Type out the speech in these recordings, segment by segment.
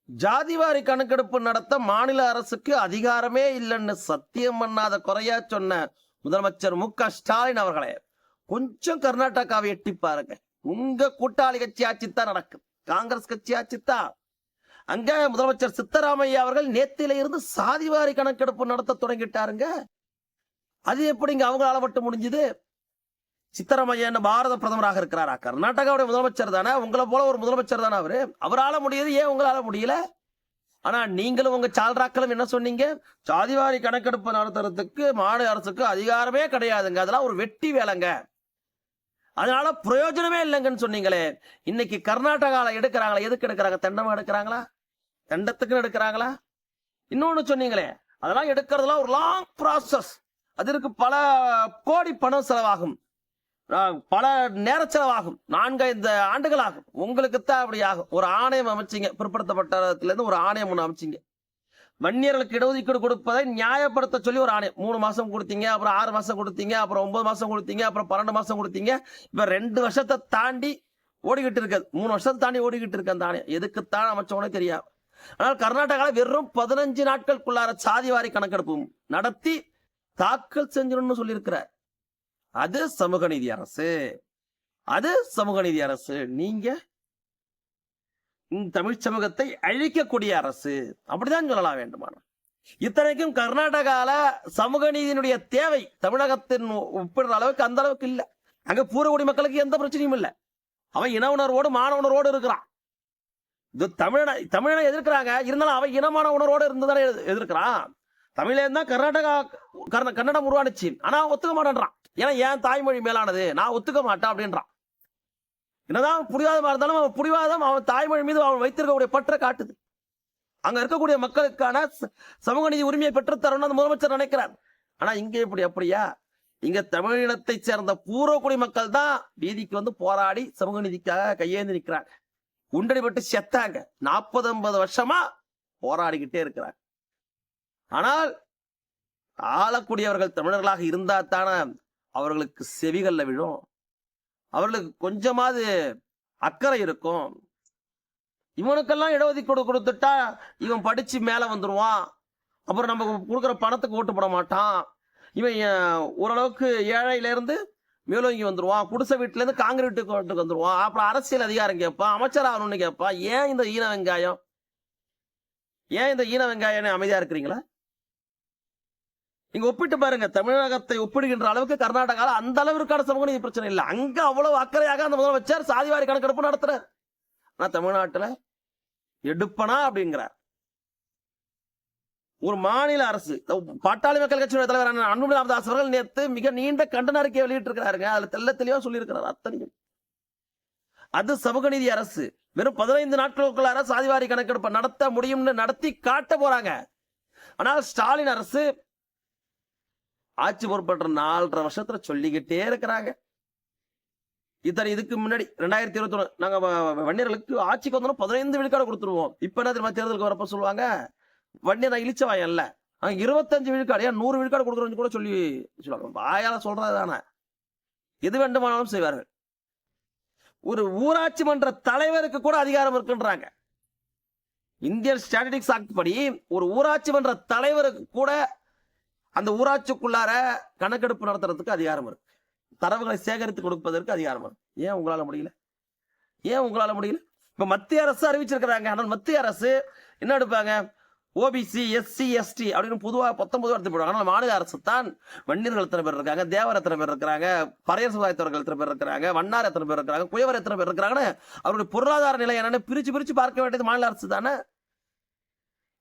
ஜாதிவாரி கணக்கெடுப்பு நடத்த மாநில அரசுக்கு அதிகாரமே இல்லைன்னு சத்தியம் பண்ணாத குறையா சொன்ன முதலமைச்சர் மு.க.ஸ்டாலின் அவர்களே, கொஞ்சம் கர்நாடகாவை எட்டி பாருங்க. உங்க கூட்டாளி கட்சி ஆட்சித்தான் நடக்கும், காங்கிரஸ் கட்சி ஆட்சித்தான். அங்க முதலமைச்சர் சித்தராமையா அவர்கள் நேத்தில இருந்து சாதிவாரி கணக்கெடுப்பு நடத்த தொடங்கிட்டாருங்க. அது எப்படிங்க அவங்களால மட்டும் முடிஞ்சது? சித்தராமையா என்ன பாரத பிரதமராக இருக்கிறாரா? கர்நாடகாவுடைய முதலமைச்சர் தானே, உங்களை போல ஒரு முதலமைச்சர் தானே அவரு. அவரால முடியுது, ஏன் உங்களால முடியல? ஆனா நீங்களும் உங்க சால்ராக்களும் என்ன சொன்னீங்க? சாதிவாரி கணக்கெடுப்பு நடத்துறதுக்கு மாநில அரசுக்கு அதிகாரமே கிடையாதுங்க, அதெல்லாம் ஒரு வெட்டி வேலைங்க, அதனால பிரயோஜனமே இல்லைங்கன்னு சொன்னீங்களே. இன்னைக்கு கர்நாடகால எடுக்கிறாங்களா? எதுக்கு எடுக்கிறாங்க? தண்டமா எடுக்கிறாங்களா? தண்டத்துக்கு எடுக்கிறாங்களா? இன்னொன்னு சொன்னீங்களே, அதெல்லாம் எடுக்கிறதுலாம் ஒரு லாங் ப்ராசஸ், அதற்கு பல கோடி பணம் செலவாகும், பல நேர செலவாகும், 4-5 ஆண்டுகள் ஆகும். உங்களுக்கு தான் அப்படி ஆகும். ஒரு ஆணையம் அமைச்சிங்க, பிற்படுத்தப்பட்ட இருந்து ஒரு ஆணையம் ஒன்று அமைச்சிங்க. வன்னியர்களுக்கு இடஒதுக்கீடு கொடுப்பதை நியாயப்படுத்த சொல்லி ஒரு ஆணையம். 3 மாசம் கொடுத்தீங்க, அப்புறம் 6 மாசம் கொடுத்தீங்க, அப்புறம் 9 மாசம் கொடுத்தீங்க, அப்புறம் 12 மாசம் கொடுத்தீங்க. இப்ப 2 வருஷத்தை தாண்டி ஓடிக்கிட்டு இருக்காது, 3 வருஷத்தை தாண்டி ஓடிக்கிட்டு இருக்க அந்த ஆணையம் எதுக்குத்தான் அமைச்சவனே தெரியாது. ஆனால் கர்நாடகாவில் வெறும் 15 நாட்களுக்குள்ளார சாதிவாரி கணக்கெடுப்பு நடத்தி தாக்கல் செஞ்சிடணும்னு சொல்லியிருக்கிறார். அது சமூக நீதி அரசு, அது சமூக நீதி அரசு. நீங்க தமிழ் சமூகத்தை அழிக்கக்கூடிய அரசு, அப்படிதான் சொல்லலாம் வேண்டுமான. இத்தனைக்கும் கர்நாடகால சமூக நீதியினுடைய தேவை தமிழகத்தின் ஒப்பிடுற அளவுக்கு அந்த அளவுக்கு இல்ல. அங்க பூர்வகுடி மக்களுக்கு எந்த பிரச்சனையும் இல்லை. அவன் இன உணர்வோடு மான உணர்வோடு இருக்கிறான். தமிழனை எதிர்க்கிறாங்க, இருந்தாலும் அவன் இனமான உணர்வோடு இருந்துதானே எதிர்க்கிறான். தமிழன் தான் கன்னடம் உருவானுச்சு, ஆனா ஒத்துக்க மாட்டேன்றான். ஏன்னா என் தாய்மொழி மேலானது, நான் ஒத்துக்க மாட்டேன் அப்படின்றான். என்னதான் புரியாதமா இருந்தாலும் அவன் புரிவாதம் அவன் தாய்மொழி மீது அவன் வைத்திருக்கக்கூடிய பற்ற காட்டுது. அங்க இருக்கக்கூடிய மக்களுக்கான சமூக நீதி உரிமையை பெற்றுத்தரணும் அந்த முதலமைச்சர் நினைக்கிறார். ஆனா இங்க இப்படி அப்படியா? இங்க தமிழினத்தை சேர்ந்த பூர்வக்குடி மக்கள் தான் வீதிக்கு வந்து போராடி சமூக நீதிக்காக கையேந்தி நிற்கிறாங்க. உண்டடிபட்டு செத்தாங்க, 40-50 வருஷமா போராடிக்கிட்டே இருக்கிறாங்க. ஆனால் ஆளக்கூடியவர்கள் தமிழர்களாக இருந்தா தானே அவர்களுக்கு செவிகள்ல விழும், அவர்களுக்கு கொஞ்சமாவது அக்கறை இருக்கும். இவனுக்கெல்லாம் இடஒதுக்கீடு கொடுத்துட்டா இவன் படிச்சு மேல வந்துருவான், அப்புறம் நம்ம கொடுக்குற பணத்துக்கு ஓட்டு போட மாட்டான், இவன் ஓரளவுக்கு ஏழையில இருந்து மேலோங்கி வந்துருவான், குடிசை வீட்டுல இருந்து காங்கிரீட் வீட்டுக்கு வந்துருவான், அப்புறம் அரசியல் அதிகாரம் கேட்பான், அமைச்சர் ஆகணும்னு கேட்பான். ஏன் இந்த ஈன வெங்காயம்? ஏன் இந்த ஈன வெங்காயம்? அமைதியா இருக்கிறீங்களா? நீங்க ஒப்பிட்டு பாருங்க, தமிழகத்தை ஒப்பிடுகின்ற அளவுக்கு கர்நாடகால அந்த அளவிற்கான சமூக நீதி பிரச்சனை இல்லை. அங்க அவ்வளவு அக்கறையாக அந்த முதலமைச்சர் சாதிவாரி கணக்கெடுப்பு நடத்துறார். ஆனா தமிழ்நாட்டுல எடுப்பனா அப்படிங்கிறார். ஒரு மாநில அரசு, பாட்டாளி மக்கள் கட்சியுடைய தலைவர் அன்புமணி ராமதாஸ் அவர்கள் நேற்று மிக நீண்ட கண்டன அறிக்கையை வெளியிட்டு இருக்கிறாருங்க. அதுல தெல்ல தெளிவா சொல்லி இருக்கிறார் அத்தனையும். அது சமூக நீதி அரசு. வெறும் 15 நாட்களுக்குள்ளார சாதிவாரி கணக்கெடுப்பு நடத்த முடியும்னு நடத்தி காட்ட போறாங்க. ஆனால் ஸ்டாலின் அரசு ஆட்சி பொறுப்பற்ற 4.5 வருஷத்துல சொல்லிக்கிட்டே இருக்கிறாங்க. இதுக்கு முன்னாடி 2021 நாங்க வன்னியர்களுக்கு ஆட்சிக்கு வந்தோம் 15 விழுக்காடு கொடுத்துருவோம். இப்ப என்ன தெரியுமா, தேர்தலுக்கு வரப்ப சொல்லுவாங்க வன்னியர் இழிச்ச வாயம் இல்ல, 25 விழுக்காடு, ஏன் 100 விழுக்காடு கொடுக்குறோம்னு கூட சொல்லுவாங்க. வாயால சொல்றதுதானே, எது வேண்டுமானாலும் செய்வார்கள். ஒரு ஊராட்சி மன்ற தலைவருக்கு கூட அதிகாரம் இருக்குன்றாங்க. இந்தியன் ஸ்டாட்டிஸ்டிக்ஸ் ஆக்ட் படி ஒரு ஊராட்சி மன்ற தலைவருக்கு கூட அந்த ஊராட்சிக்குள்ளார கணக்கெடுப்பு நடத்துறதுக்கு அதிகாரம் இருக்கு, தரவுகளை சேகரித்து கொடுப்பதற்கு அதிகாரம் இருக்கு. ஏன் உங்களால முடியல? ஏன் உங்களால முடியல? இப்ப மத்திய அரசு அறிவிச்சிருக்கிறாங்க. ஆனால் மத்திய அரசு என்ன எடுப்பாங்க? ஓபிசி, எஸ்சி, எஸ்டி அப்படின்னு பொதுவாக 19 எடுத்து போடுவாங்க. ஆனால் மாநில அரசு தான் வன்னியர்கள் எத்தனை பேர் இருக்காங்க, தேவர் எத்தனை பேர் இருக்கிறாங்க, பறையர் சமுதாயத்தவர்கள் எத்தனை பேர் இருக்கிறாங்க, வண்ணார் எத்தனை பேர் இருக்கிறாங்க, குயவர் எத்தனை பேர் இருக்கிறாங்கன்னு அவருடைய பொருளாதார நிலை என்னன்னு பிரிச்சு பார்க்க வேண்டியது மாநில அரசு தானே.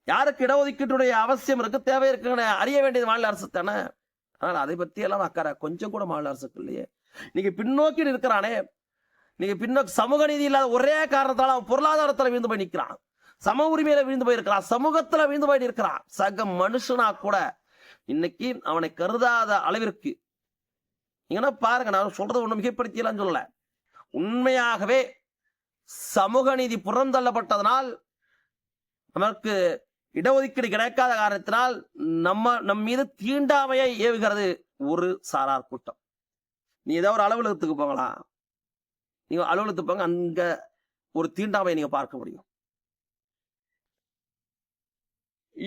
யாருக்கு இடஒதுக்கீட்டுடைய அவசியம் இருக்கு, தேவை இருக்குன்னு அறிய வேண்டியது மாநில அரசு தானே. ஆனால் அதை பத்தி எல்லாம் அக்கறை கொஞ்சம் கூட மாநில அரசுக்கு இல்லையே. நீங்க பின்னோக்கி இருக்கிறானே, நீங்க பின்னோக்கி சமூக நீதி இல்லாத ஒரே காரணத்தால் அவன் பொருளாதாரத்துல வீழ்ந்து போய் நிற்கிறான், சம உரிமையில வீழ்ந்து போயிருக்கிறான், சமூகத்துல வீழ்ந்து போய் இருக்கிறான். சக மனுஷனா கூட இன்னைக்கு அவனை கருதாத அளவிற்கு. நீங்க பாருங்க, நான் சொல்றது ஒண்ணு மிகப்படுத்தியெல்லாம் சொல்லல, உண்மையாகவே சமூக நீதி புறந்தள்ளப்பட்டதனால் நமக்கு இடஒதுக்கீடு கிடைக்காத காரணத்தினால் நம் மீது தீண்டாமையை ஏவுகிறது ஒரு சாரார் கூட்டம். நீ ஏதோ ஒரு அலுவலகத்துக்கு போங்களா, நீங்க அலுவலகத்துக்கு போங்க, அங்க ஒரு தீண்டாமையை நீங்க பார்க்க முடியும்.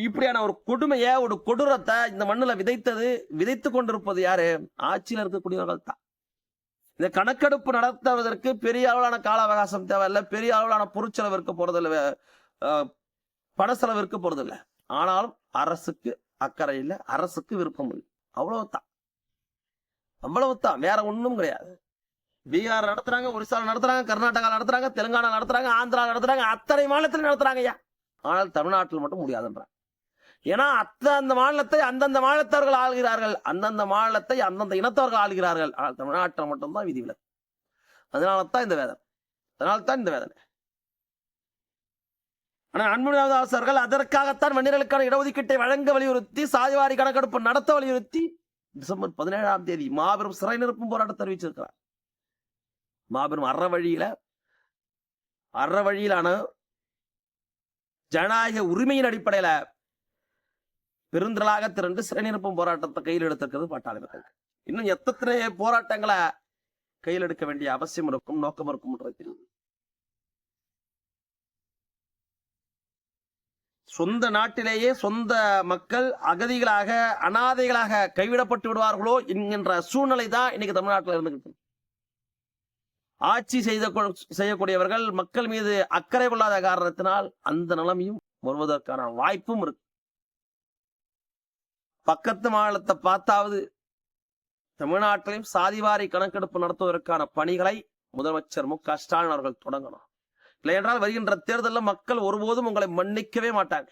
இப்படியான ஒரு கொடுமைய ஒரு கொடூரத்தை இந்த மண்ணுல விதைத்து கொண்டிருப்பது யாரு? ஆட்சியில் இருக்கக்கூடியவர்கள் தான். இந்த கணக்கெடுப்பு நடத்துவதற்கு பெரிய அளவிலான கால அவகாசம் தேவையில்லை, பெரிய அளவிலான பொருட்செலவு இருக்க போறதில்லை, பண செலவு இருக்க போறதில்லை. ஆனாலும் அரசுக்கு அக்கறை இல்லை, அரசுக்கு விருப்பம் இல்லை. அவ்வளவுதான், அவ்வளவுதான், வேற ஒண்ணும் கிடையாது. பீகார் நடத்துறாங்க, ஒரிசா நடத்துறாங்க, கர்நாடகா நடத்துறாங்க, தெலுங்கானா நடத்துறாங்க, ஆந்திரா நடத்துறாங்க, அத்தனை மாநிலத்திலும் நடத்துறாங்க ஐயா. ஆனால் தமிழ்நாட்டில் மட்டும் முடியாதுன்றாங்க. ஏன்னா அந்த மாநிலத்தை அந்தந்த மாநிலத்தவர்கள் ஆள்கிறார்கள், அந்தந்த மாநிலத்தை அந்தந்த இனத்தவர்கள் ஆள்கிறார்கள். ஆனால் தமிழ்நாட்டில் மட்டும்தான் விதிவிலக்கு. அதனால்தான் இந்த வேதனை. ஆனால் அன்புமணி ராமதாஸ் அவர்கள் அதற்காகத்தான் மனிதர்களுக்கான இடஒதுக்கீட்டை வழங்க வலியுறுத்தி, சாதிவாரி கணக்கெடுப்பு நடத்த வலியுறுத்தி டிசம்பர் 17ஆம் தேதி மாபெரும் சிறை நிரப்பும் போராட்டத்தை அறிவிச்சிருக்கிறார். மாபெரும் அறவழியிலான ஜனநாயக உரிமையின் அடிப்படையில பெருந்திரளாக திரண்டு சிறை நிரப்பும் போராட்டத்தை கையில் எடுத்திருக்கிறது பாட்டாளி மக்கள். இன்னும் எத்தனை போராட்டங்களை கையில் எடுக்க வேண்டிய அவசியம் இருக்கும், நோக்கம் இருக்கும் தெரியும். சொந்த நாட்டிலேயே சொந்த மக்கள் அகதிகளாக, அனாதைகளாக கைவிடப்பட்டு விடுவார்களோ என்கின்ற சூழ்நிலை தான் இன்னைக்கு தமிழ்நாட்டில் இருந்துகிட்டு. ஆட்சி செய்யக்கூடியவர்கள் மக்கள் மீது அக்கறை கொள்ளாத காரணத்தினால் அந்த நிலைமையும் வருவதற்கான வாய்ப்பும் இருக்கு. பக்கத்து மாநிலத்தை பார்த்தாவது தமிழ்நாட்டிலும் சாதிவாரி கணக்கெடுப்பு நடத்துவதற்கான பணிகளை முதலமைச்சர் மு.க. ஸ்டாலின் அவர்கள் தொடங்கணும். இல்லை என்றால் வருகின்ற தேர்தலில் மக்கள் ஒருபோதும் உங்களை மன்னிக்கவே மாட்டாங்க.